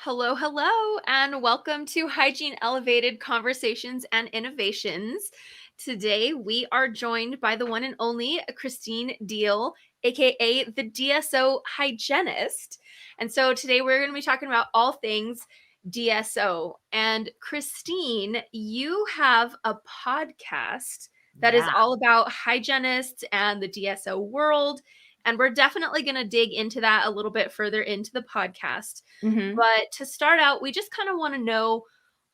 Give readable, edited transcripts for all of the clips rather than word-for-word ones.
Hello, hello, and welcome to Hygiene Elevated Conversations and Innovations. Today, we are joined by the one and only Christine Diehl, aka the DSO Hygienist. And so today we're going to be talking about all things DSO. And Christine, you have a podcast that is Yeah. all about hygienists and the DSO world. And we're definitely going to dig into that a little bit further into the podcast. hmm But to start out, we just kind of want to know,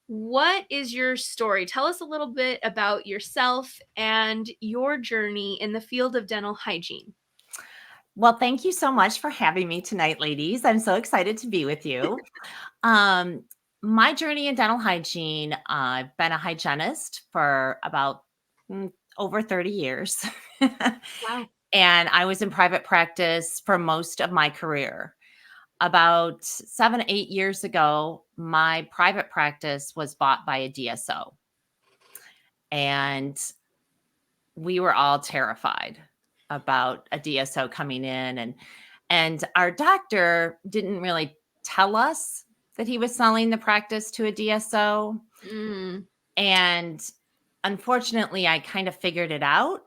what is your story? Tell us a little bit about yourself and your journey in the field of dental hygiene. Well, thank you so much for having me tonight, ladies. I'm so excited to be with you. Um, my journey in dental hygiene, I've been a hygienist for about over 30 years. Wow. And I was in private practice for most of my career. About 7, 8 years ago, my private practice was bought by a DSO. And we were all terrified about a DSO coming in, and our doctor didn't really tell us that he was selling the practice to a DSO. Mm. And unfortunately, I kind of figured it out.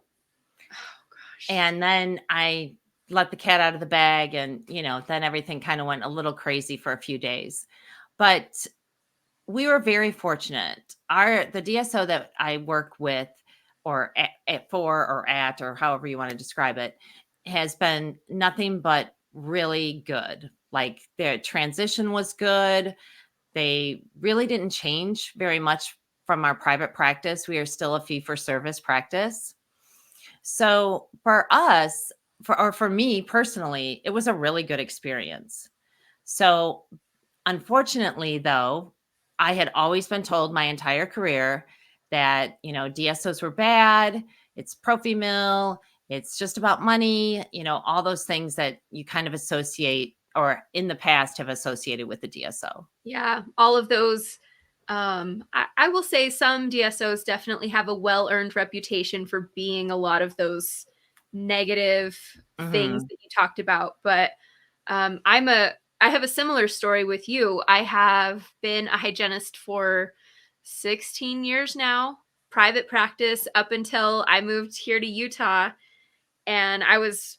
Oh, gosh. And then I let the cat out of the bag, and then everything kind of went a little crazy for a few days. But we were very fortunate. The DSO that I work with, or at, or however you want to describe it, has been nothing but really good. Like, their transition was good. They really didn't change very much from our private practice. We are still a fee for service practice. So for us, for me personally, it was a really good experience. So unfortunately, though, I had always been told my entire career that, DSOs were bad. It's prophy mill. It's just about money, all those things that you kind of associate, or in the past have associated with the DSO. Yeah, all of those. I will say some DSOs definitely have a well-earned reputation for being a lot of those negative things hmm that you talked about. But I have a similar story with you. I have been a hygienist for 16 years now, private practice up until I moved here to Utah, and I was,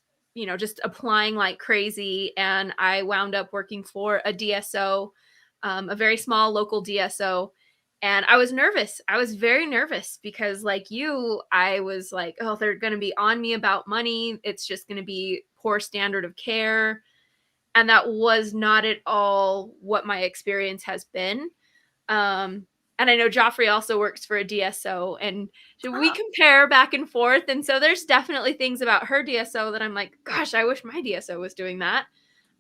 just applying like crazy, and I wound up working for a DSO, a very small local DSO. And I was nervous. I was very nervous because, like you, I was like, oh, they're going to be on me about money. It's just going to be poor standard of care. And that was not at all what my experience has been. Um, and I know Joffrey also works for a DSO, and so we Oh, compare back and forth. And so there's definitely things about her DSO that I'm like, gosh, I wish my DSO was doing that.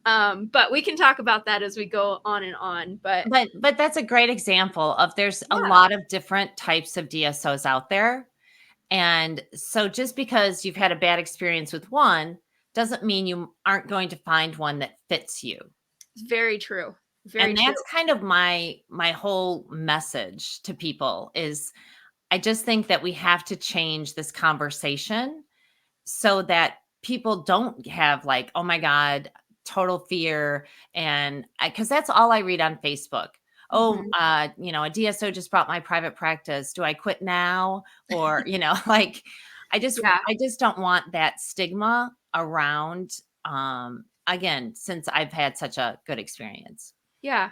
But we can talk about that as we go on and on. But but that's a great example of, there's a yeah, lot of different types of DSOs out there. And so just because you've had a bad experience with one doesn't mean you aren't going to find one that fits you. it's very true. Very And true. that's kind of my whole message to people is, I just think that we have to change this conversation so that people don't have, like, oh my God, total fear. And because that's all I read on Facebook. Oh, Mhm. a DSO just bought my private practice. Do I quit now? Or, like, Yeah, I just don't want that stigma around, again, since I've had such a good experience. yeah.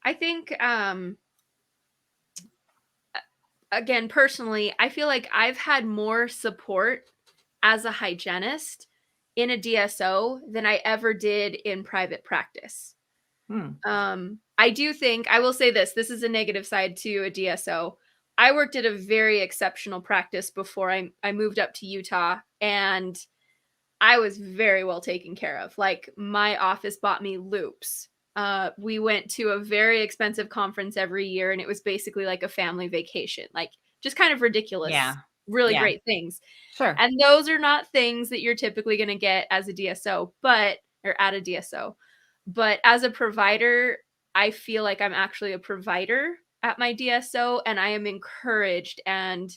I think again, personally, I feel like I've had more support as a hygienist in a DSO than I ever did in private practice. Hmm. I do think, I will say this is a negative side to a DSO. I worked at a very exceptional practice before I moved up to Utah, and I was very well taken care of. Like, my office bought me loops. We went to a very expensive conference every year, and it was basically like a family vacation, like just kind of ridiculous, Yeah. really Yeah. great things. Sure. And those are not things that you're typically going to get as a DSO, or at a DSO. But as a provider, I feel like I'm actually a provider at my DSO, and I am encouraged and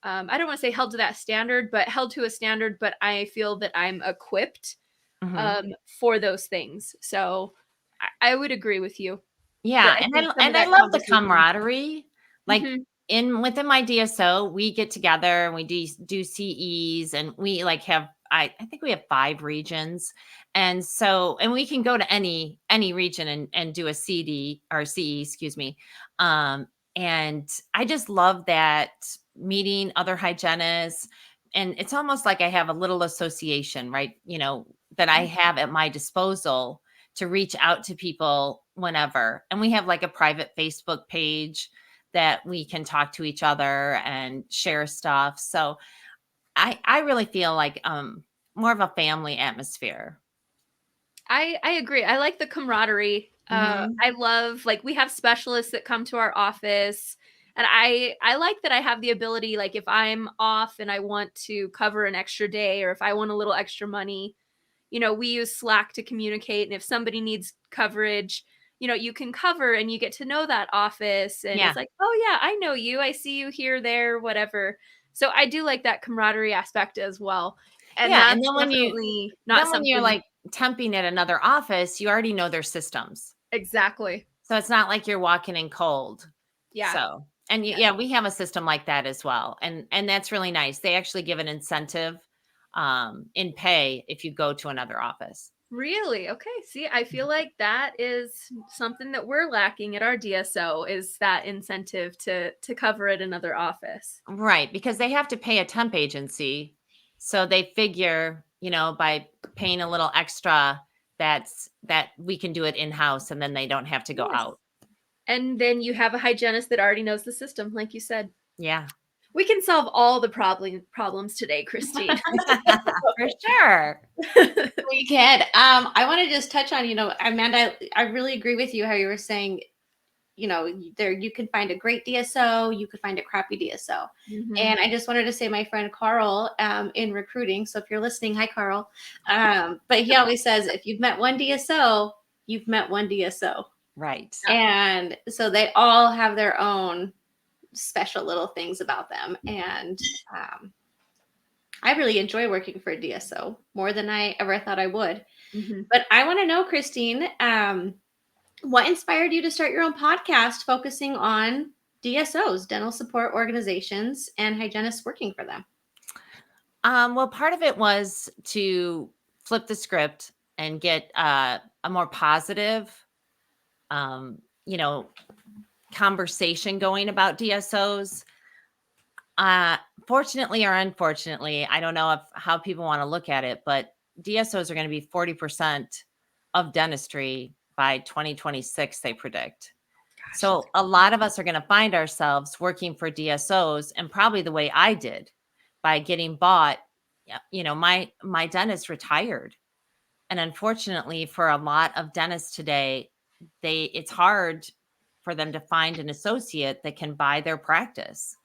I don't want to say held to that standard, but held to a standard, but I feel that I'm equipped hmm for those things. So I would agree with you. Yeah, I and think some of I that love the conversation. camaraderie. Like Mhm. within my DSO, we get together and we do CEs, and we like have I think we have 5 regions. And so and we can go to any region and do a CD or CE, excuse me. Um and I just love that, meeting other hygienists, and it's almost like I have a little association, right? That I have at my disposal to reach out to people whenever. And we have like a private Facebook page that we can talk to each other and share stuff. So I really feel like more of a family atmosphere. I agree. I like the camaraderie. Hmm. I love like we have specialists that come to our office, and I like that I have the ability, like if I'm off and I want to cover an extra day, or if I want a little extra money, we use Slack to communicate, and if somebody needs coverage, you can cover and you get to know that office, and it's Yeah. like, "Oh yeah, I know you. I see you here, there, whatever." So I do like that camaraderie aspect as well. And Yeah. And that's definitely not then when you're something. like temping at another office, you already know their systems. Exactly. So it's not like you're walking in cold. Yeah. So, and Yeah. yeah, we have a system like that as well. And that's really nice. They actually give an incentive in pay if you go to another office. Really? Okay. See, I feel like that is something that we're lacking at our DSO, is that incentive to cover at another office. Right, because they have to pay a temp agency. So they figure, by paying a little extra, that we can do it in-house and then they don't have to go Yes. out. And then you have a hygienist that already knows the system, like you said. Yeah. We can solve all the problems today, Christine. For sure. We can. I want to just touch on, Amanda, I really agree with you how you were saying, there you can find a great DSO, you could find a crappy DSO. Mhm. And I just wanted to say my friend Carl in recruiting. So if you're listening, hi Carl. But he always says if you've met one DSO, you've met one DSO. Right. And so they all have their own special little things about them. And I really enjoy working for a DSO more than I ever thought I would. Mhm. But I want to know, Christine, what inspired you to start your own podcast focusing on DSOs, dental support organizations, and hygienists working for them? Well, part of it was to flip the script and get a more positive, um, you know, conversation going about DSOs. Uh, Fortunately or unfortunately, I don't know how people want to look at it, but DSOs are going to be 40% of dentistry by 2026, they predict. Gosh, So a lot of us are going to find ourselves working for DSOs, and probably the way I did, by getting bought. Yeah, my dentist retired, and unfortunately for a lot of dentists today, it's hard for them to find an associate that can buy their practice,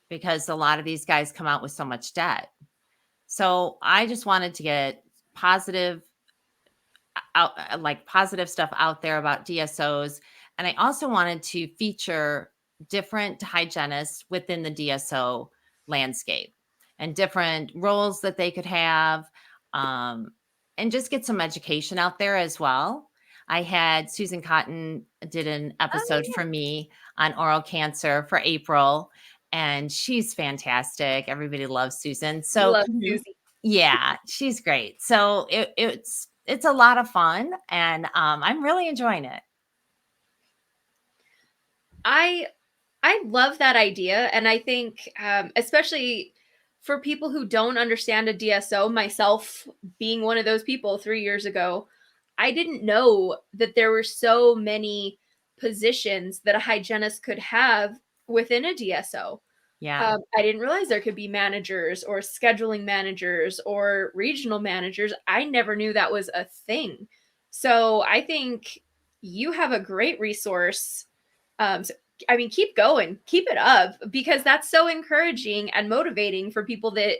because a lot of these guys come out with so much debt. So I just wanted to get positive positive stuff out there about DSOs. And I also wanted to feature different hygienists within the DSO landscape and different roles that they could have, um, and just get some education out there as well. I had Susan Cotton did an episode Oh, for me on oral cancer for April, and she's fantastic. Everybody loves Susan. yeah. So Love Mhm. Susie. yeah, she's great. So it's a lot of fun, and I'm really enjoying it. I I love that idea, and I think, especially for people who don't understand a DSO, myself being one of those people 3 years ago, I didn't know that there were so many positions that a hygienist could have within a DSO. Yeah. I didn't realize there could be managers or scheduling managers or regional managers. I never knew that was a thing. So I think you have a great resource. So, I mean, keep going, keep it up, because that's so encouraging and motivating for people that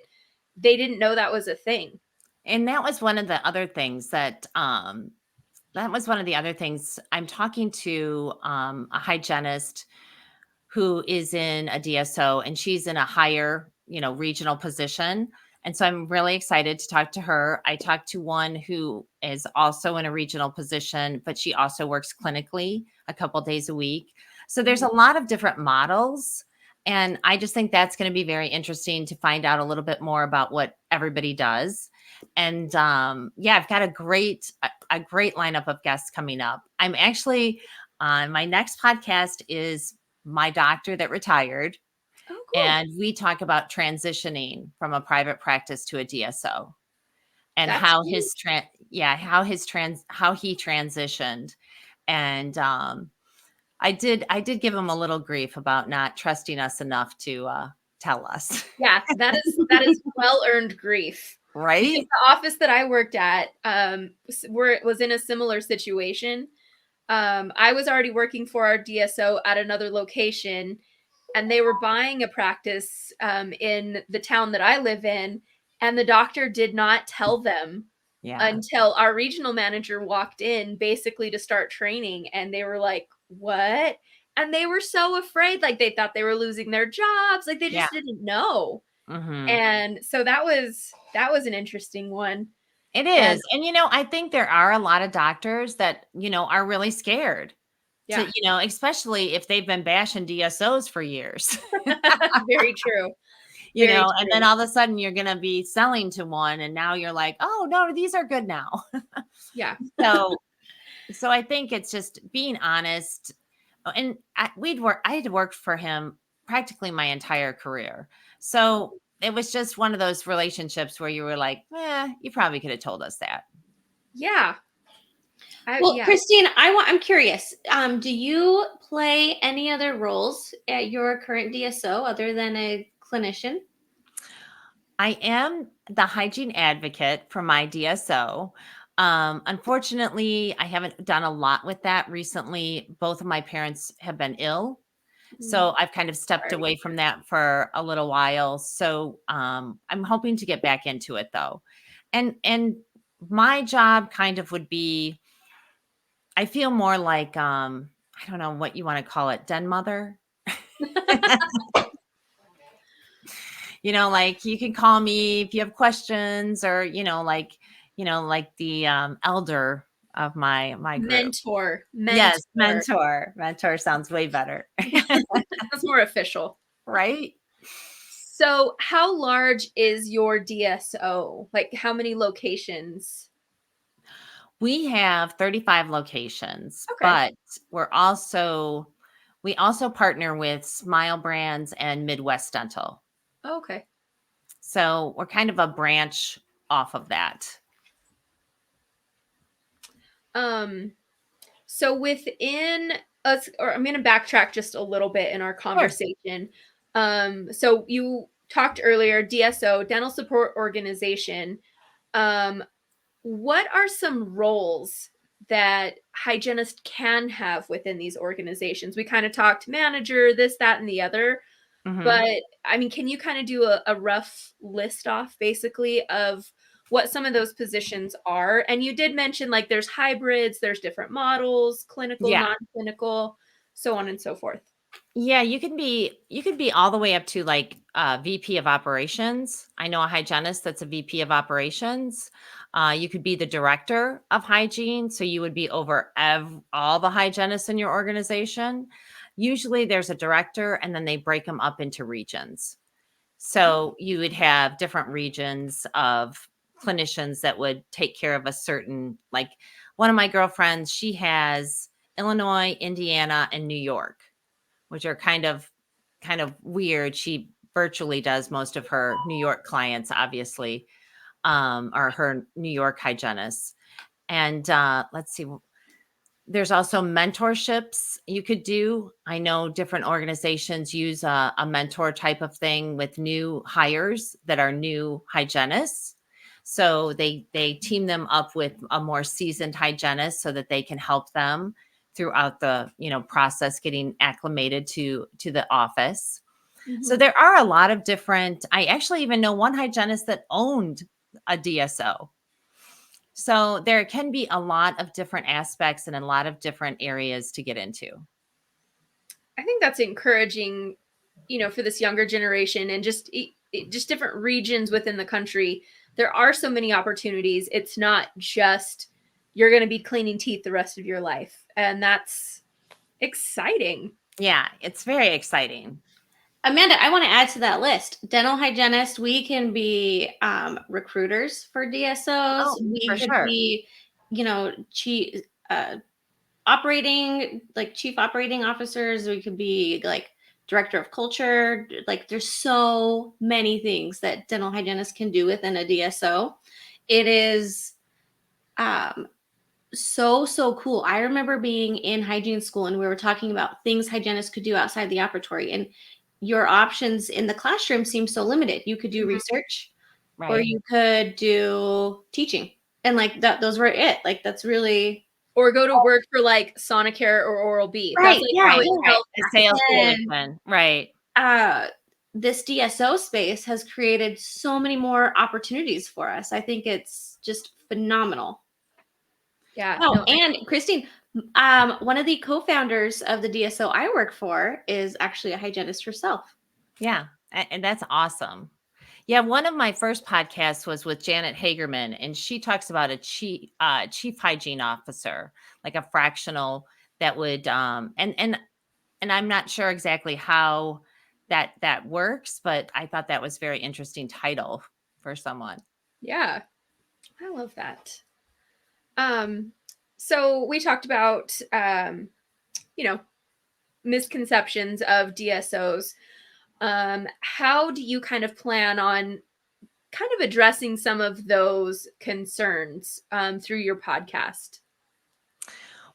they didn't know that was a thing. And that was one of the other things I'm talking to a hygienist who is in a DSO, and she's in a higher, regional position. And so I'm really excited to talk to her. I talked to one who is also in a regional position, but she also works clinically a couple days a week. So there's a lot of different models. And I just think that's going to be very interesting to find out a little bit more about what everybody does. And I've got a great lineup of guests coming up. I'm actually my next podcast is my doctor that retired. Oh, cool. And we talk about transitioning from a private practice to a DSO and That's how cool. how he transitioned. And I did give him a little grief about not trusting us enough to tell us. Yeah, that is well-earned grief. Right? Because the office that I worked at was in a similar situation. I was already working for our DSO at another location, and they were buying a practice in the town that I live in, and the doctor did not tell them until our regional manager walked in basically to start training, and they were like, what? And they were so afraid, like they thought they were losing their jobs, like they just didn't know. Mm-hmm. And so that was an interesting one. It is. And I think there are a lot of doctors that, are really scared. Yeah. To, especially if they've been bashing DSOs for years. Very true. And then all of a sudden you're going to be selling to one and now you're like, oh no, these are good now. Yeah. So I think it's just being honest. And I had worked for him practically my entire career. So it was just one of those relationships where you were like, you probably could have told us that. Yeah. Christine, I'm curious. Do you play any other roles at your current DSO other than a clinician? I am the hygiene advocate for my DSO. Unfortunately, I haven't done a lot with that recently. Both of my parents have been ill. So I've kind of stepped away from that for a little while. So I'm hoping to get back into it though. And my job kind of would be, I feel more like, I don't know what you want to call it, den mother. Like you can call me if you have questions or, like the elder of my group. Mentor. Yes, mentor. Mentor sounds way better. That's more official. Right? So how large is your DSO? Like how many locations? We have 35 locations, Okay. but we also partner with Smile Brands and Midwest Dental. Okay. So we're kind of a branch off of that. So within us, or I'm going to backtrack just a little bit in our conversation. Sure. So you talked earlier, DSO, Dental Support Organization. What are some roles that hygienists can have within these organizations? We kind of talked manager, this, that, and the other. Mm-hmm. But I mean, can you kind of do a rough list off basically of what some of those positions are? And you did mention like there's hybrids, there's different models, clinical, non-clinical, so on and so forth. Yeah, you could be all the way up to like VP of operations. I know a hygienist that's a VP of operations. You could be the director of hygiene. So you would be over all the hygienists in your organization. Usually there's a director and then they break them up into regions. So you would have different regions of clinicians that would take care of a certain, like one of my girlfriends, she has Illinois, Indiana, and New York, which are kind of weird. She virtually does most of her New York clients, obviously, are her New York hygienists. And let's see, there's also mentorships you could do. I know different organizations use a mentor type of thing with new hires that are new hygienists. So they team them up with a more seasoned hygienist so that they can help them throughout the process getting acclimated to the office. Mm-hmm. So there are a lot of different. I actually even know one hygienist that owned a DSO. So there can be a lot of different aspects and a lot of different areas to get into. I think that's encouraging, for this younger generation and just just different regions within the country, there are so many opportunities. It's not just you're going to be cleaning teeth the rest of your life. And that's exciting. Yeah, it's very exciting. Amanda, I want to add to that list. Dental hygienist, we can be recruiters for DSOs. We could be, chief operating officers. We could be like director of culture. Like there's so many things that dental hygienists can do within a DSO. It is so cool. I remember being in hygiene school and we were talking about things hygienists could do outside the operatory, and your options in the classroom seem so limited. You could do research, or you could do teaching, and like that, those were it. Like that's really, or go to work for like Sonicare or Oral-B. Right. That's like salesperson. Right. This DSO space has created so many more opportunities for us. I think it's just phenomenal. Yeah. Oh, and Christine, one of the co-founders of the DSO I work for is actually a hygienist herself. Yeah. And that's awesome. Yeah. One of my first podcasts was with Janet Hagerman, and she talks about a chief hygiene officer, like a fractional that would, and I'm not sure exactly how that works, but I thought that was very interesting title for someone. Yeah. I love that. So we talked about, misconceptions of DSOs. How do you kind of plan on kind of addressing some of those concerns through your podcast?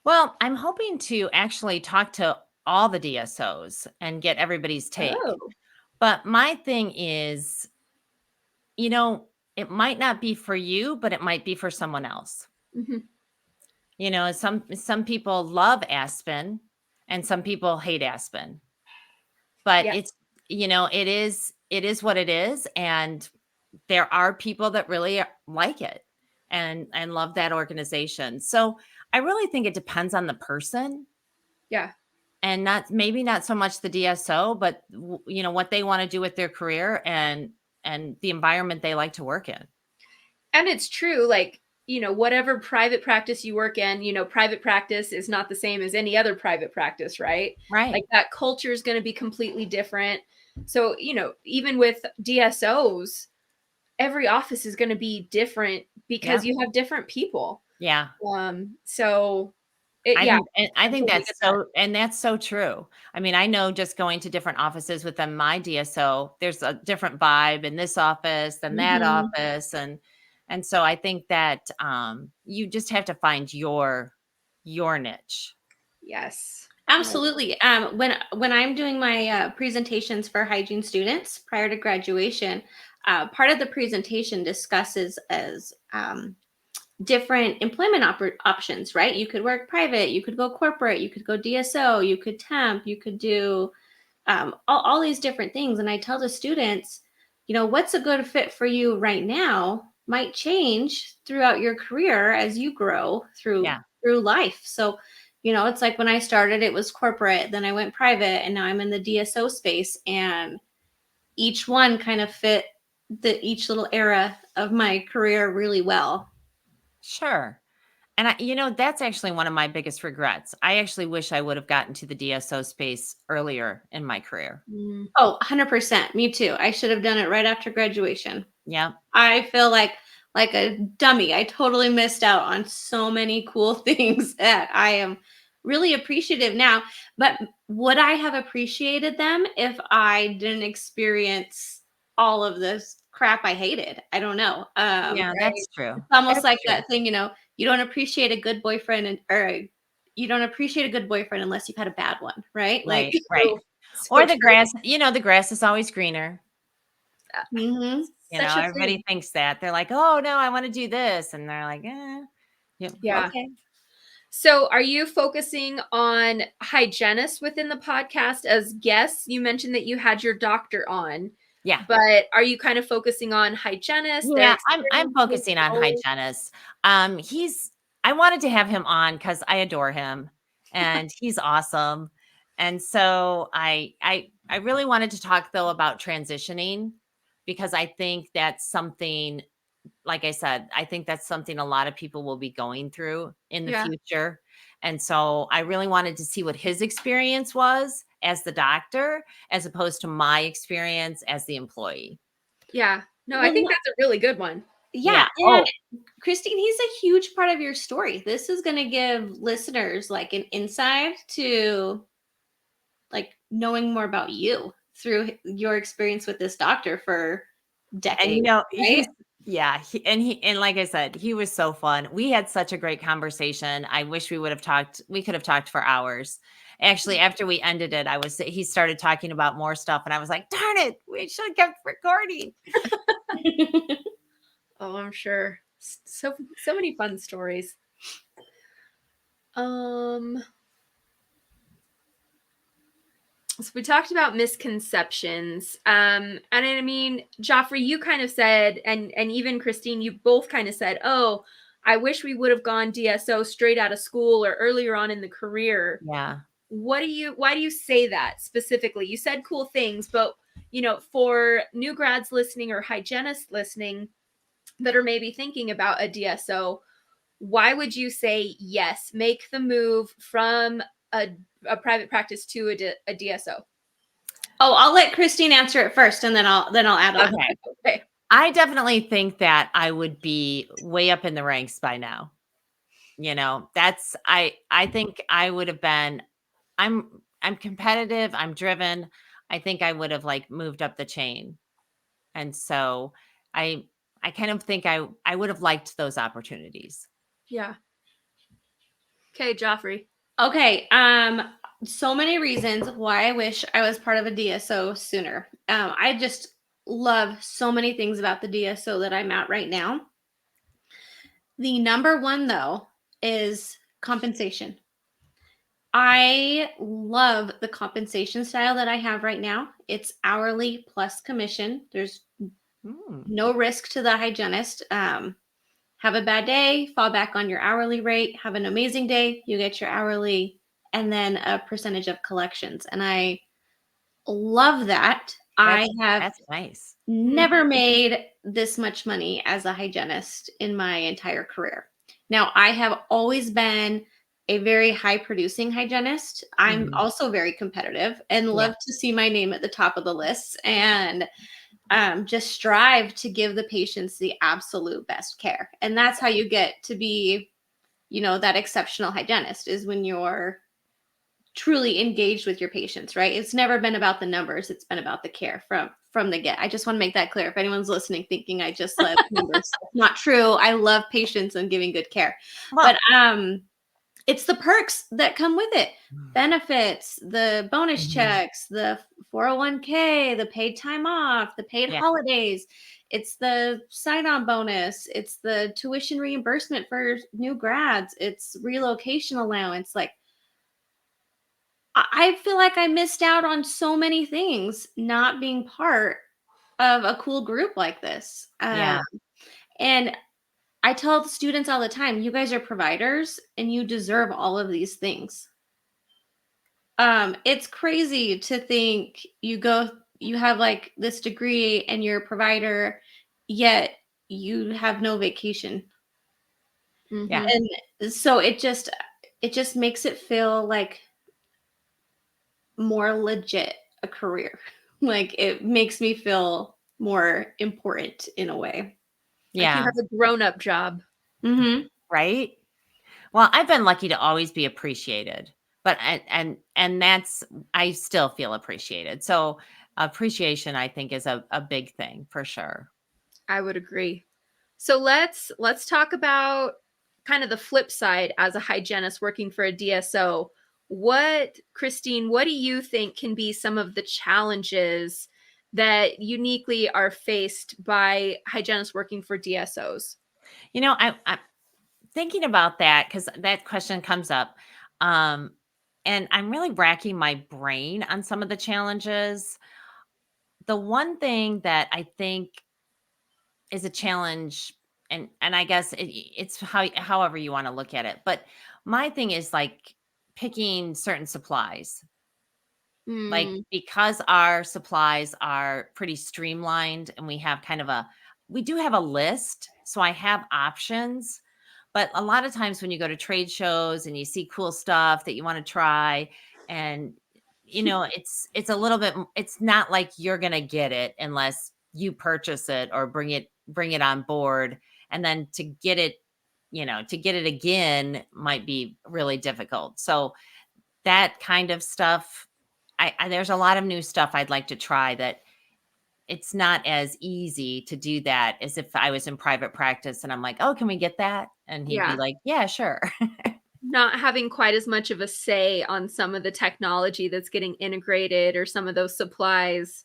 Well, I'm hoping to actually talk to all the DSOs and get everybody's take. Oh. But my thing is, it might not be for you, but it might be for someone else. Mm-hmm. Some people love Aspen and some people hate Aspen. But it's, it is what it is. And there are people that really like it and love that organization. So I really think it depends on the person. Yeah. And maybe not so much the DSO, but what they want to do with their career and the environment they like to work in. And it's true, like, whatever private practice you work in, private practice is not the same as any other private practice, right? Right. Like that culture is going to be completely different. So, even with DSOs, every office is going to be different because you have different people. Yeah. So I think that's so true. I mean, I know just going to different offices within my DSO, there's a different vibe in this office than that office. And so I think that you just have to find your niche. Yes. Absolutely. When I'm doing my presentations for hygiene students prior to graduation, part of the presentation discusses as different employment options, right? You could work private, you could go corporate, you could go DSO, you could temp, you could do all these different things. And I tell the students, what's a good fit for you right now might change throughout your career as you grow through life. So, it's like when I started, it was corporate, then I went private, and now I'm in the DSO space, and each one kind of fit each little era of my career really well. Sure. And that's actually one of my biggest regrets. I actually wish I would have gotten to the DSO space earlier in my career. Oh, 100%. Me too. I should have done it right after graduation. Yeah. I feel like a dummy. I totally missed out on so many cool things that I am really appreciative now. But would I have appreciated them if I didn't experience all of this crap I hated? I don't know. That's true. It's almost like that thing, you don't appreciate a good boyfriend you don't appreciate a good boyfriend unless you've had a bad one, right? Right. Or the grass, the grass is always greener. Mm-hmm. Everybody thinks that. They're like, oh no, I want to do this. And they're like, yeah. Okay. So are you focusing on hygienists within the podcast as guests? You mentioned that you had your doctor on. Yeah. But are you kind of focusing on hygienists? Yeah, I'm focusing on hygienists. I wanted to have him on because I adore him and he's awesome. And so I really wanted to talk though about transitioning, because I think that's something, like I said, I think that's something a lot of people will be going through in the Yeah. future. And so I really wanted to see what his experience was as the doctor, as opposed to my experience as the employee. Yeah. No, I Well, think that's a really good one. yeah. Oh, And Christine, he's a huge part of your story. This is going to give listeners like an insight to like knowing more about you through your experience with this doctor for decades. and you know, right? and like I said, he was so fun. We had such a great conversation. I wish we could have talked for hours. Actually, after we ended it, he started talking about more stuff, and I was like, darn it, we should have kept recording. Oh, I'm sure. So many fun stories. So we talked about misconceptions. And I mean, Joffrey, you kind of said, and even Christine, you both kind of said, oh, I wish we would have gone DSO straight out of school or earlier on in the career. Yeah. Why do you say that specifically? You said cool things, but for new grads listening or hygienists listening that are maybe thinking about a DSO, why would you say yes, make the move from a private practice to a DSO? Oh, I'll let Christine answer it first, and then I'll add on. Okay. I definitely think that I would be way up in the ranks by now. I think I would have been, I'm competitive, I'm driven. I think I would have like moved up the chain. And so I kind of think I would have liked those opportunities. Yeah. Okay, Joffrey. Okay. So many reasons why I wish I was part of a DSO sooner. I just love so many things about the DSO that I'm at right now. The number one, though, is compensation. I love the compensation style that I have right now. It's hourly plus commission. There's no risk to the hygienist. Have a bad day, fall back on your hourly rate. Have an amazing day, you get your hourly, and then a percentage of collections. And I love that. That's nice. Never made this much money as a hygienist in my entire career. Now, I have always been a very high producing hygienist. I'm also very competitive and love to see my name at the top of the list and just strive to give the patients the absolute best care. And that's how you get to be, that exceptional hygienist, is when you're truly engaged with your patients, right? It's never been about the numbers. It's been about the care from the get. I just want to make that clear. If anyone's listening thinking I just love numbers, that's not true. I love patients and giving good care. Well, but it's the perks that come with it. Benefits, the bonus checks, the 401k, the paid time off, the paid holidays. It's the sign-on bonus. It's the tuition reimbursement for new grads. It's relocation allowance. Like, I feel like I missed out on so many things not being part of a cool group like this. And I tell the students all the time, you guys are providers and you deserve all of these things. It's crazy to think you have like this degree and you're a provider, yet you have no vacation. Yeah. And so it just makes it feel like more legit a career. Like, it makes me feel more important in a way. Like you have a grown-up job. Right. Well, I've been lucky to always be appreciated, but and that's, I still feel appreciated. So appreciation, I think, is a big thing for sure. I would agree. So let's talk about kind of the flip side as a hygienist working for a DSO. Christine, what do you think can be some of the challenges that uniquely are faced by hygienists working for DSOs? I'm thinking about that because that question comes up. And I'm really racking my brain on some of the challenges. The one thing that I think is a challenge, and I guess it's however you want to look at it, but my thing is like picking certain supplies. Like, Mm, because our supplies are pretty streamlined and we have we do have a list. So I have options, but a lot of times when you go to trade shows and you see cool stuff that you want to try, and it's a little bit, it's not like you're going to get it unless you purchase it or bring it on board. And then to get it again might be really difficult. So that kind of stuff, there's a lot of new stuff I'd like to try that it's not as easy to do that as if I was in private practice and I'm like, "Oh, can we get that?" And he'd be yeah. like, "Yeah, sure." Not having quite as much of a say on some of the technology that's getting integrated or some of those supplies,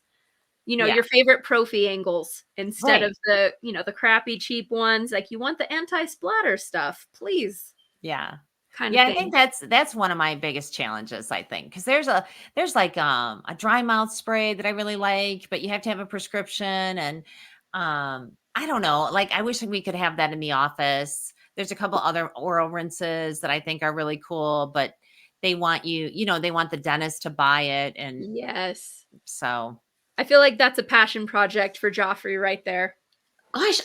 Yeah, your favorite prophy angles instead right. of the crappy cheap ones. Like you want the anti-splatter stuff, please, Yeah. kind of Yeah, I think thing. that's one of my biggest challenges, I think, because there's like a dry mouth spray that I really like, but you have to have a prescription, and I don't know, like I wish we could have that in the office. There's a couple other oral rinses that I think are really cool, but they want they want the dentist to buy it, and Yes. so I feel like that's a passion project for Joffrey right there. Gosh,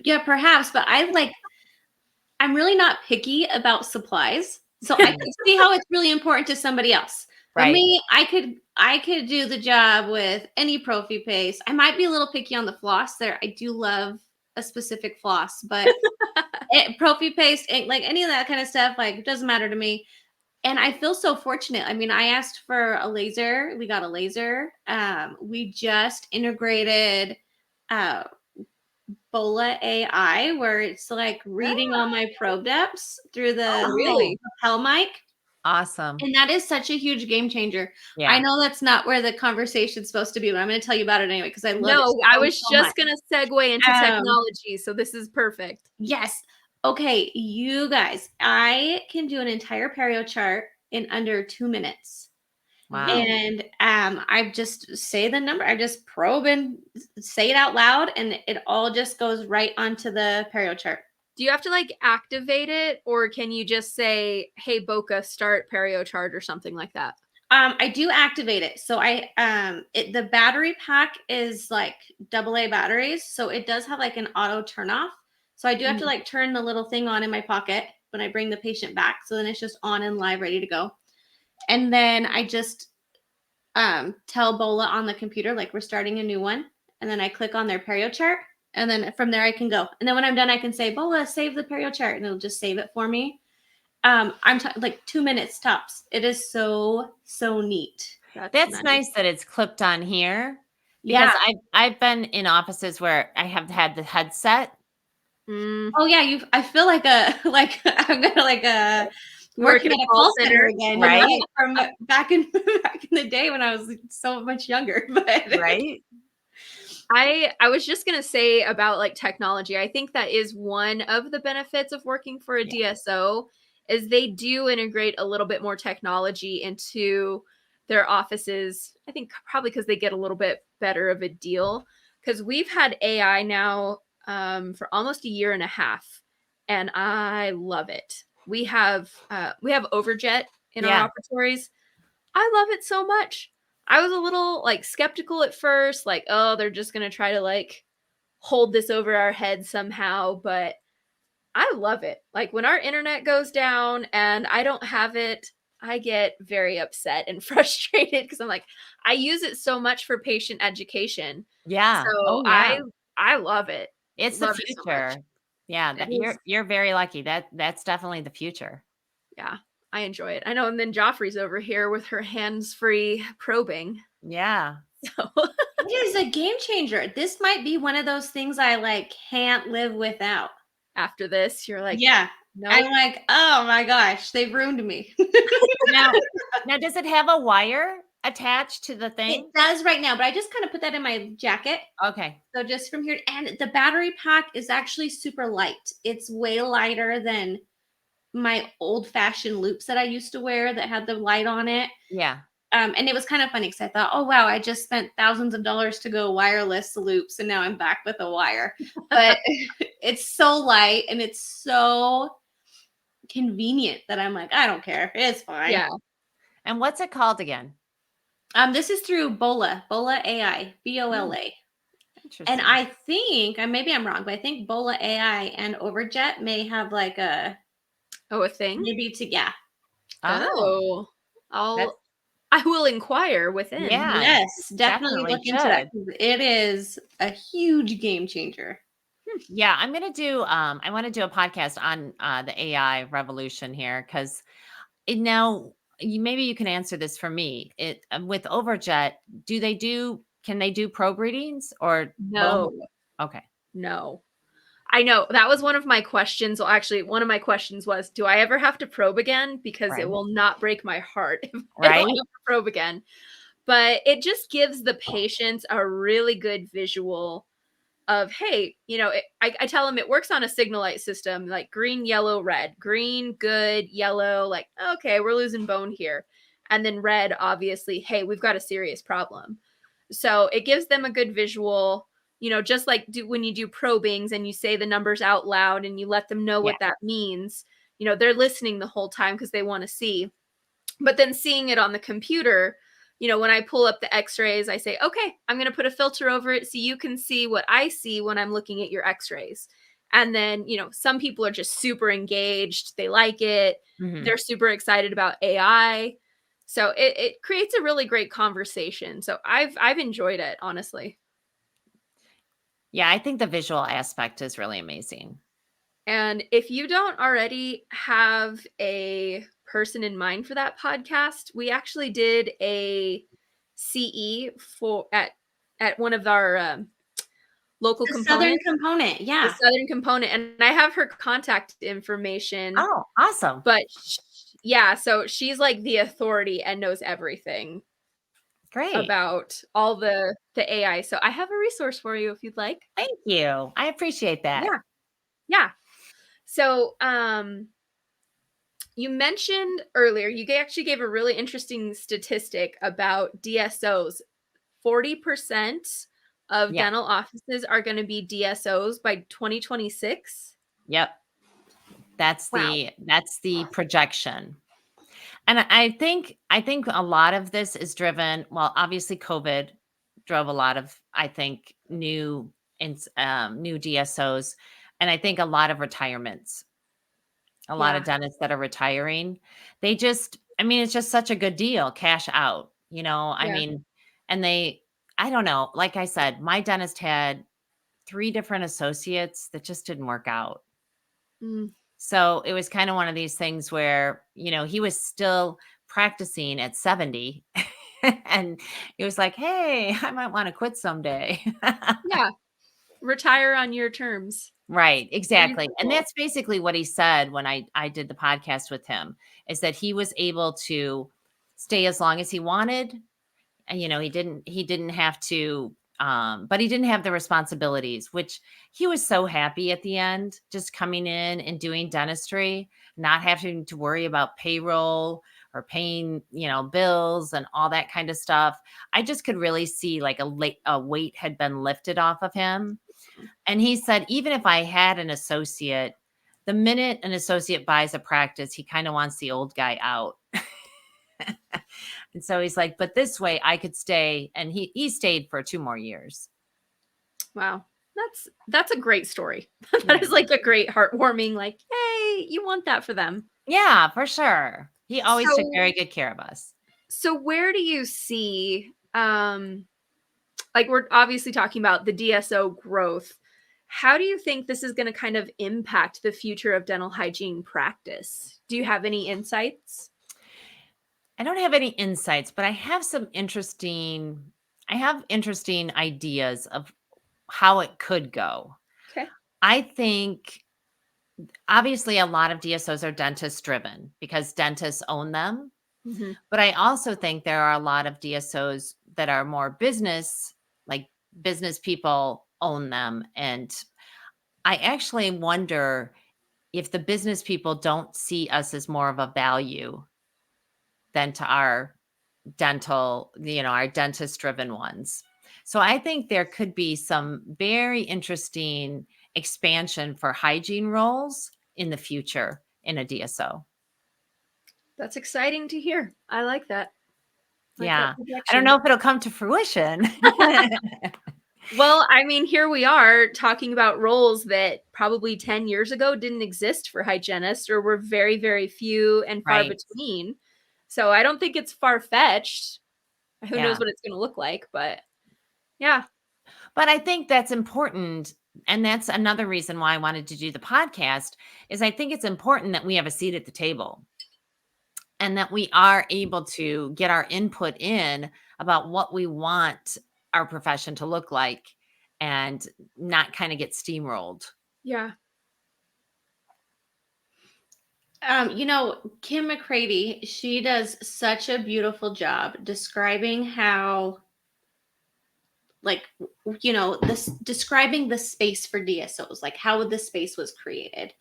yeah, perhaps, but I'm really not picky about supplies. So I mm, can see how it's really important to somebody else. But right. me, I could do the job with any prophy paste. I might be a little picky on the floss there. I do love a specific floss, but prophy paste, like any of that kind of stuff, like it doesn't matter to me. And I feel so fortunate. I mean, I asked for a laser. We got a laser. We just integrated uh Bola AI, where it's like reading all my probe depths through the Oh, Oh, really? lapel mic. awesome. And that is such a huge game changer. I Yeah. know that's not where the conversation's supposed to be, but I'm going to tell you about it anyway because I love it No, I so, was so much. just gonna segue into Um, technology, so this is perfect. yes. Okay, you guys, I can do an entire perio chart in under 2 minutes. Wow. And I just say the number. I just probe and say it out loud, and it all just goes right onto the perio chart. Do you have to like activate it, or can you just say, "Hey, Boca, start perio chart" or something like that? I do activate it. So the battery pack is like AA batteries, so it does have like an auto turn off. So I do have to Mhm. like turn the little thing on in my pocket when I bring the patient back. So then it's just on and live, ready to go. And then I just tell Bola on the computer like we're starting a new one, and then I click on their perio chart, and then from there I can go. And then when I'm done, I can say Bola, save the perio chart, and it'll just save it for me. Like 2 minutes tops. It is so neat. That's That's nice. nice that it's clipped on here, because Yeah. I've been in offices where I have had the headset. Mm, Oh yeah, I feel like a like I'm gonna like you work working at a at a call call center center? again, Right? from back in back in the day when I was so much younger. But Right? I was just gonna say about like technology. I think that is one of the benefits of working for a Yeah. DSO is they do integrate a little bit more technology into their offices. I think probably because they get a little bit better of a deal. Because we've had AI now for almost a year and a half, and I love it. We have Overjet in our Yeah. operatories. I love it so much. I was a little like skeptical at first, like, oh, they're just gonna try to like hold this over our head somehow, but I love it. Like when our internet goes down and I don't have it, I get very upset and frustrated because I'm like, I use it so much for patient education. Yeah. So Oh, yeah. I love it. It's the Love it so much. future. Yeah, It that is, you're very lucky. That's definitely the future. yeah, I enjoy it. I know, and then Joffrey's over here with her hands-free probing. Yeah. So it is a game changer. This might be one of those things I like can't live without. after this, you're like, Yeah. I'm nope. like, oh my gosh, they've ruined me. Now now does it have a wire attached to the It thing? does right now, but I just kind of put that in my jacket. Okay. So just from here, and the battery pack is actually super light. It's way lighter than my old fashioned loops that I used to wear that had the light on it. Yeah. And it was kind of funny because I thought, oh wow, I just spent thousands of dollars to go wireless loops, and now I'm back with a wire. But it's so light and it's so convenient that I'm like, I don't care, it's fine. Yeah. And what's it called again? This is through Bola AI, BOLA. Interesting. And I think, and maybe I'm wrong, but I think Bola AI and Overjet may have like a thing. maybe yeah. Oh, I will inquire within. Yeah, Yes, definitely look into that. It is a huge game changer. Yeah, I'm gonna do. I want to do a podcast on the AI revolution here because now maybe you can answer this for me. It with Overjet, can they do pro breedings or No. Okay. No. I know that was one of my questions. Well, actually, one of my questions was, do I ever have to probe again? Because it will not break my heart if I have to probe again. But it just gives the patients a really good visual of, hey, I tell them it works on a signal light system, like green, yellow, red. Green, good. Yellow, like, okay, we're losing bone here. And then red, obviously, hey, we've got a serious problem. So it gives them a good visual, just like when you do probings and you say the numbers out loud and you let them know what that means, they're listening the whole time because they want to see. But then seeing it on the computer, when I pull up the x-rays, I say, okay, I'm going to put a filter over it so you can see what I see when I'm looking at your x-rays. And then, some people are just super engaged. They like it. Mm-hmm. They're super excited about AI. So it creates a really great conversation. So I've enjoyed it, honestly. Yeah, I think the visual aspect is really amazing. And if you don't already have a person in mind for that podcast, we actually did a CE at one of our local components. Southern component, yeah. The Southern component. And I have her contact information. Oh, awesome. But so she's like the authority and knows everything. Great. About all the AI. So I have a resource for you if you'd like. Thank you. I appreciate that. Yeah. So, you mentioned earlier, you actually gave a really interesting statistic about DSOs. 40% of dental offices are going to be DSOs by 2026. Yep. That's the projection. And I think a lot of this is driven, well, obviously COVID drove a lot of, I think, new DSOs, and I think a lot of retirements. A lot of dentists that are retiring. They just, it's just such a good deal, cash out, I mean, and I don't know, like I said, my dentist had 3 different associates that just didn't work out. So it was kind of one of these things where, he was still practicing at 70 and it was like, hey, I might want to quit someday. Retire on your terms. Right, exactly. And that's basically what he said when I did the podcast with him, is that he was able to stay as long as he wanted. And, he didn't have to, but he didn't have the responsibilities, which he was so happy at the end, just coming in and doing dentistry, not having to worry about payroll or paying, bills and all that kind of stuff. I just could really see like a weight had been lifted off of him. And he said, even if I had an associate, the minute an associate buys a practice, he kind of wants the old guy out. And so he's like, but this way I could stay. And he stayed for 2 more years. Wow. That's a great story. That is like a great heartwarming, like, hey, you want that for them. Yeah, for sure. He always took very good care of us. So where do you see, like we're obviously talking about the DSO growth. How do you think this is going to kind of impact the future of dental hygiene practice? Do you have any insights? I don't have any insights, but I have some interesting ideas of how it could go. Okay. I think obviously a lot of DSOs are dentist driven because dentists own them. Mm-hmm. But I also think there are a lot of DSOs that are more business, like business people own them. And I actually wonder if the business people don't see us as more of a value than to our dental, our dentist driven ones. So I think there could be some very interesting expansion for hygiene roles in the future in a DSO. That's exciting to hear. I like that. Like Yeah. that I don't projection. know if it'll come to fruition. Well, I mean, here we are talking about roles that probably 10 years ago didn't exist for hygienists or were very, very few and far Right. between. So I don't think it's far-fetched. Who knows Yeah. what it's going to look like, but yeah. But I think that's important. And that's another reason why I wanted to do the podcast is I think it's important that we have a seat at the table and that we are able to get our input in about what we want our profession to look like and not kind of get steamrolled. Yeah. Kim McCready, she does such a beautiful job describing how, like, this describing the space for DSOs, like how the space was created.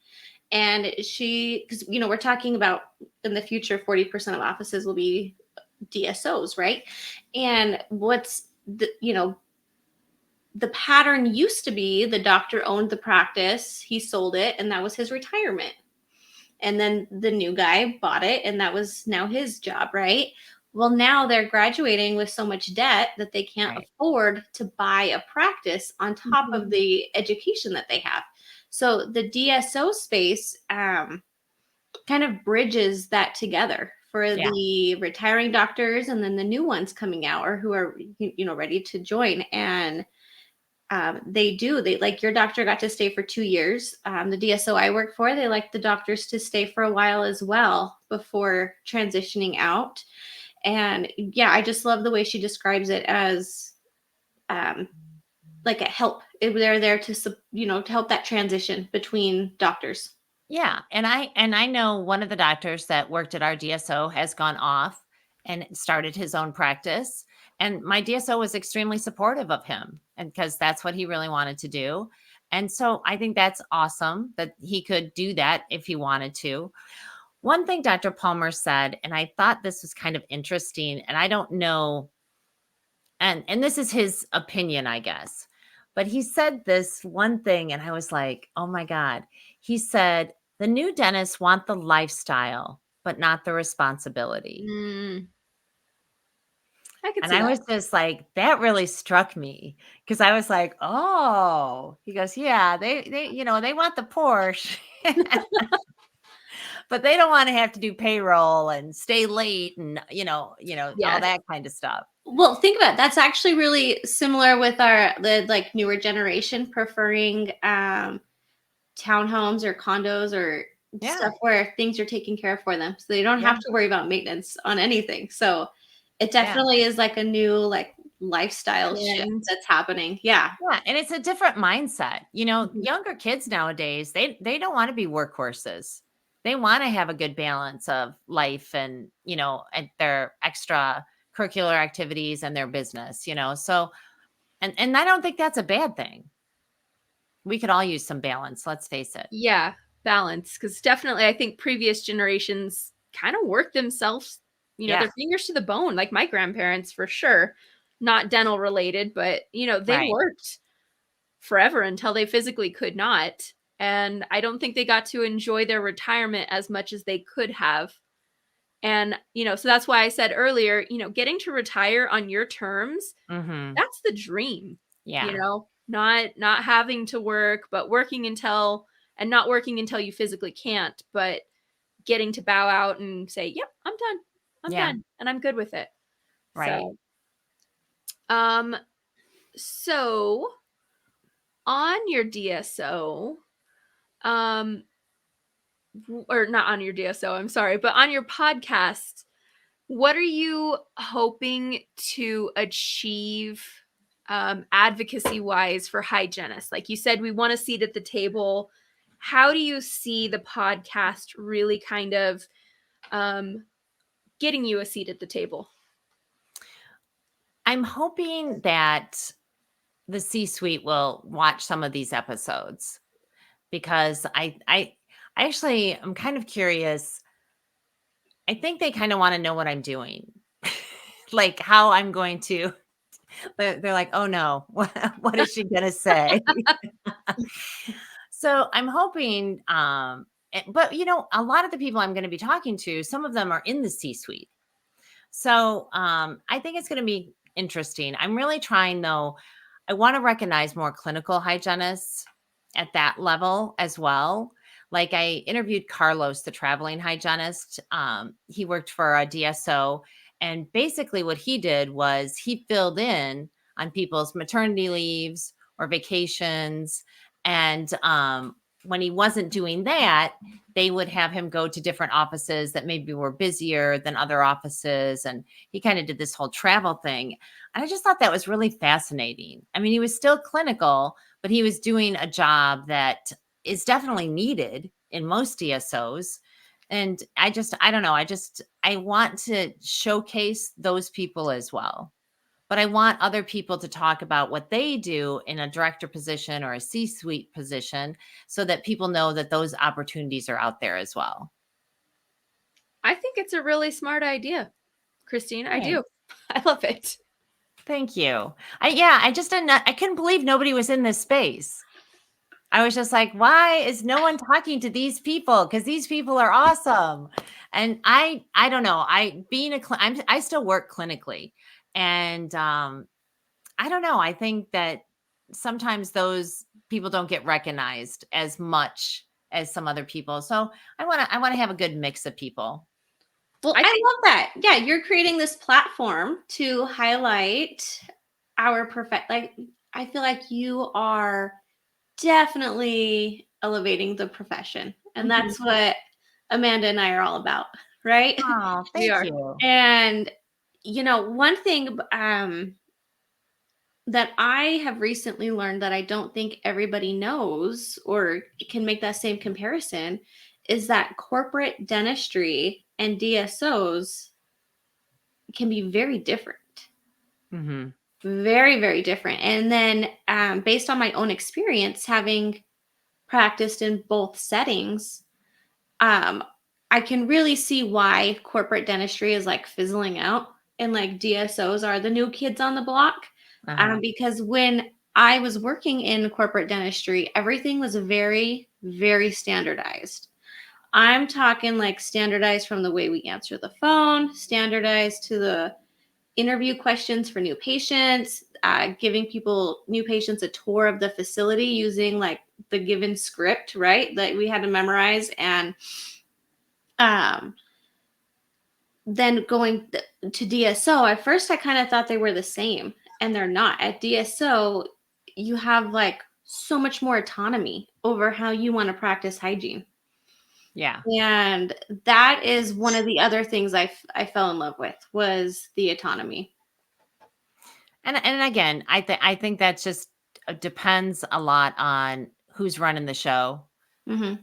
And because we're talking about in the future, 40% of offices will be DSOs, right? And what's the pattern used to be the doctor owned the practice, he sold it, and that was his retirement. And then the new guy bought it, and that was now his job, right? Well, now they're graduating with so much debt that they can't Right. afford to buy a practice on top of the education that they have. So the DSO space kind of bridges that together for Yeah. the retiring doctors and then the new ones coming out or who are ready to join. And they like your doctor got to stay for 2 years. The DSO I work for, they like the doctors to stay for a while as well before transitioning out. And yeah, I just love the way she describes it as like a help. They're there to help that transition between doctors. Yeah, and I know one of the doctors that worked at our DSO has gone off and started his own practice, and my DSO was extremely supportive of him, and because that's what he really wanted to do. And so I think that's awesome that he could do that if he wanted to. One thing Dr. Palmer said, and I thought this was kind of interesting, and I don't know, and this is his opinion, I guess. But he said this one thing, and I was like, oh my God. He said, the new dentists want the lifestyle, but not the responsibility. Mm, I could And see I that. was just like, that really struck me because I was like, oh, he goes, yeah, they want the Porsche, but they don't want to have to do payroll and stay late and, all Yes. that kind of stuff. Well, think about it. That's actually really similar with the like newer generation preferring townhomes or condos or Yeah. stuff where things are taken care of for them, so they don't Yeah. have to worry about maintenance on anything. So it Yeah. definitely is like a new like lifestyle shift And that's happening. Yeah. Yeah, and it's a different mindset. Mhm. Younger kids nowadays, they don't want to be workhorses. They want to have a good balance of life and their extracurricular activities and their business. So and I don't think that's a bad thing. We could all use some balance, let's face it. yeah, balance. Because definitely, I think previous generations kind of work themselves, Yeah, their fingers to the bone, like my grandparents for sure. Not dental related, but, they right. worked forever until they physically could not. And I don't think they got to enjoy their retirement as much as they could have. And, so that's why I said earlier, getting to retire on your terms, Mhm. that's the dream, Yeah. not having to work, but working until and not working until you physically can't, but getting to bow out and say, "Yep, I'm done. I'm Yeah, done, and I'm good with it." right. So, um, so on your DSO, um, or not on your DSO, I'm sorry, but on your podcast, what are you hoping to achieve advocacy wise for hygienists? Like you said, we want a seat at the table. How do you see the podcast really kind of um, getting you a seat at the table? I'm hoping that the C-suite will watch some of these episodes because I actually I'm kind of curious. I think they kind of want to know what I'm doing. Like how I'm going to they're like, "Oh no. What is she going to say?" So, I'm hoping but a lot of the people I'm going to be talking to, some of them are in the C-suite. So I think it's going to be interesting. I'm really trying, though. I want to recognize more clinical hygienists at that level as well. Like I interviewed Carlos, the traveling hygienist. He worked for a DSO. And basically what he did was he filled in on people's maternity leaves or vacations. And when he wasn't doing that, they would have him go to different offices that maybe were busier than other offices. And he kind of did this whole travel thing. And I just thought that was really fascinating. I mean, he was still clinical, but he was doing a job that is definitely needed in most DSOs. And I don't know. I want to showcase those people as well. But I want other people to talk about what they do in a director position or a C-suite position so that people know that those opportunities are out there as well. I think it's a really smart idea, Christine. I Thanks. do. I love it. Thank you. I couldn't believe nobody was in this space. I was just like, why is no one talking to these people? Because these people are awesome. And I don't know. I still work clinically. And I don't know. I think that sometimes those people don't get recognized as much as some other people. So I want to have a good mix of people. Well, I love that. Yeah, you're creating this platform to highlight our like I feel like you are definitely elevating the profession. And that's what Amanda and I are all about, right? Oh, thank you. And one thing that I have recently learned that I don't think everybody knows or can make that same comparison is that corporate dentistry and DSOs can be very different. Mm-hmm. Very, very different. And then based on my own experience, having practiced in both settings, I can really see why corporate dentistry is like fizzling out and like DSOs are the new kids on the block. Because when I was working in corporate dentistry, everything was very, very standardized. I'm talking like standardized from the way we answer the phone, standardized to the interview questions for new patients, giving new patients a tour of the facility using like the given script, right? That we had to memorize. And then going to DSO, at first I kind of thought they were the same, and they're not. At DSO, you have like so much more autonomy over how you want to practice hygiene. Yeah. And that is one of the other things I fell in love with was the autonomy. And again, I think that just depends a lot on who's running the show. Mm-hmm.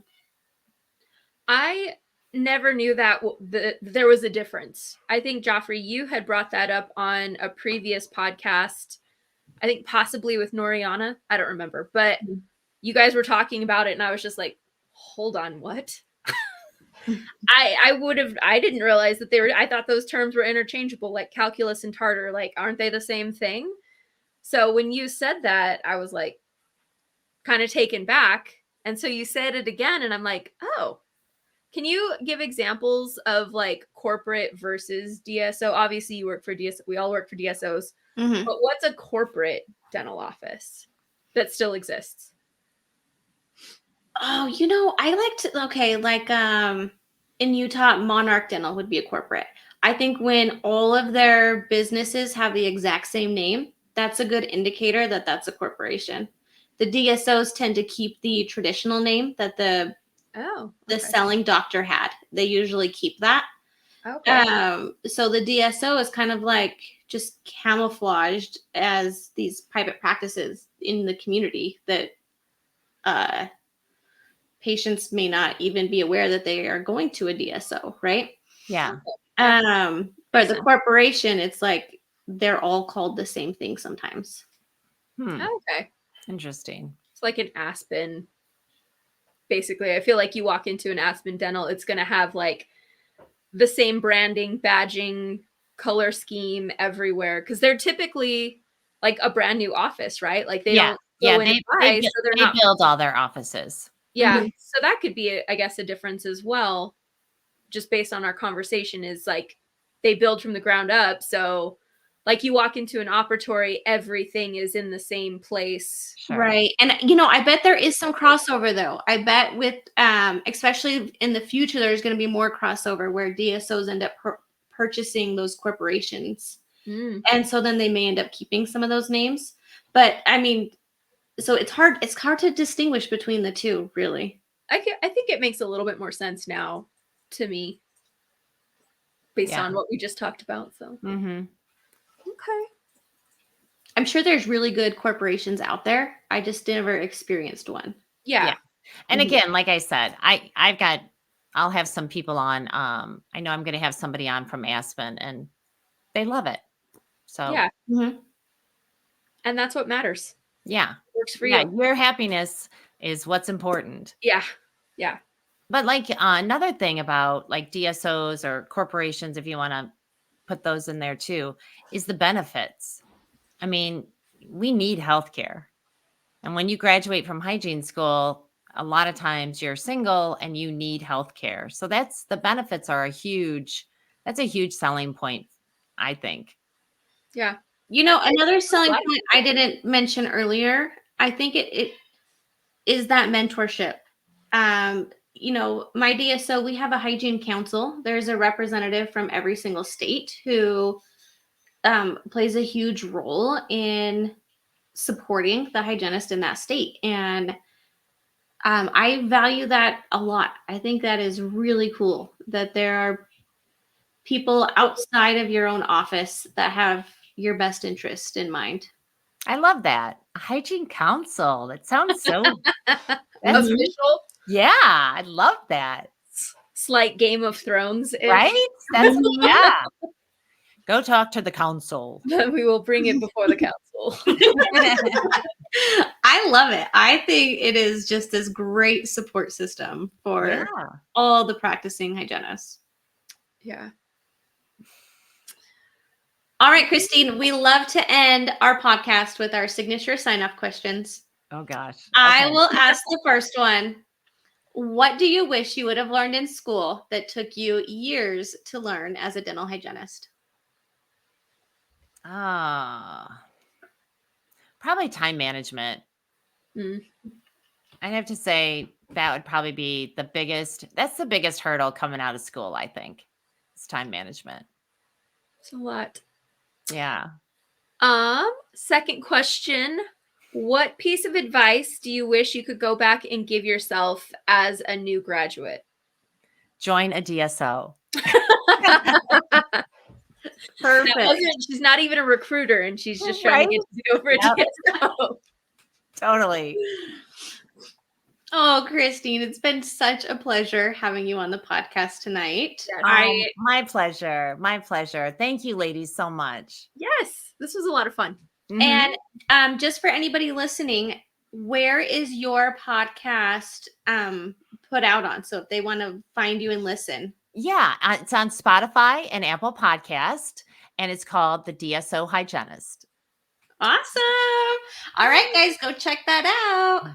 I never knew that there was a difference. I think, Joffrey, you had brought that up on a previous podcast, I think possibly with Noriana. I don't remember, but you guys were talking about it and I was just like, hold on, what? I didn't realize that I thought those terms were interchangeable, like calculus and tartar, like, aren't they the same thing? So when you said that, I was like kind of taken back. And so you said it again and I'm like, oh, can you give examples of like corporate versus DSO? Obviously you work for DSO. We all work for DSOs, but what's a corporate dental office that still exists? Oh, I like in Utah, Monarch Dental would be a corporate. I think when all of their businesses have the exact same name, that's a good indicator that that's a corporation. The DSOs tend to keep the traditional name that the selling doctor had. They usually keep that. Okay. So the DSO is kind of like just camouflaged as these private practices in the community that patients may not even be aware that they are going to a DSO, right? Yeah. But the corporation, it's like they're all called the same thing sometimes. Okay. Interesting. It's like an Aspen. Basically, I feel like you walk into an Aspen Dental, it's going to have like the same branding, badging, color scheme everywhere because they're typically like a brand new office, right? Like they don't go in and buy, so they're not build all their offices. Yeah. So that could be, I guess, a difference as well, just based on our conversation is like they build from the ground up. So like you walk into an operatory, everything is in the same place. Sure. Right. And I bet there is some crossover though. I bet with especially in the future there's going to be more crossover where DSOs end up purchasing those corporations. And so then they may end up keeping some of those names. But I mean, so it's hard to distinguish between the two, really. I think it makes a little bit more sense now to me based on what we just talked about. So okay. I'm sure there's really good corporations out there. I just never experienced one. Yeah. And again, like I said, I'll have some people on. I know I'm going to have somebody on from Aspen, and they love it. So yeah. And that's what matters. Yeah. Works for you. Your happiness is what's important. Yeah. Yeah. But like another thing about like DSOs or corporations, if you want to put those in there too, is the benefits. I mean, we need healthcare. And when you graduate from hygiene school, a lot of times you're single and you need healthcare. So the benefits are that's a huge selling point, I think. Yeah. Another selling point I didn't mention earlier, I think it is that mentorship. My DSO, we have a hygiene council. There's a representative from every single state who plays a huge role in supporting the hygienist in that state. And I value that a lot. I think that is really cool that there are people outside of your own office that have your best interest in mind. I love that. A hygiene council. That sounds so official. Yeah, I love that. Slight Game of Thrones. Right? That's yeah. Go talk to the council. We will bring it before the council. I love it. I think it is just this great support system for all the practicing hygienists. Yeah. All right, Christine, we love to end our podcast with our signature sign-off questions. Oh, gosh. Okay. I will ask the first one. What do you wish you would have learned in school that took you years to learn as a dental hygienist? Probably time management. I'd have to say that would probably be that's the biggest hurdle coming out of school, I think. It's time management. It's a lot. Yeah. Second question. What piece of advice do you wish you could go back and give yourself as a new graduate? Join a DSO. Perfect. She's not even a recruiter, and she's just trying to get to go for a DSO. Totally. Oh, Christine, it's been such a pleasure having you on the podcast tonight. My pleasure. My pleasure. Thank you, ladies, so much. Yes, this was a lot of fun. And just for anybody listening, where is your podcast put out on? So if they want to find you and listen. Yeah, it's on Spotify and Apple Podcast, and it's called the DSO Hygienist. Awesome. All right, guys, go check that out.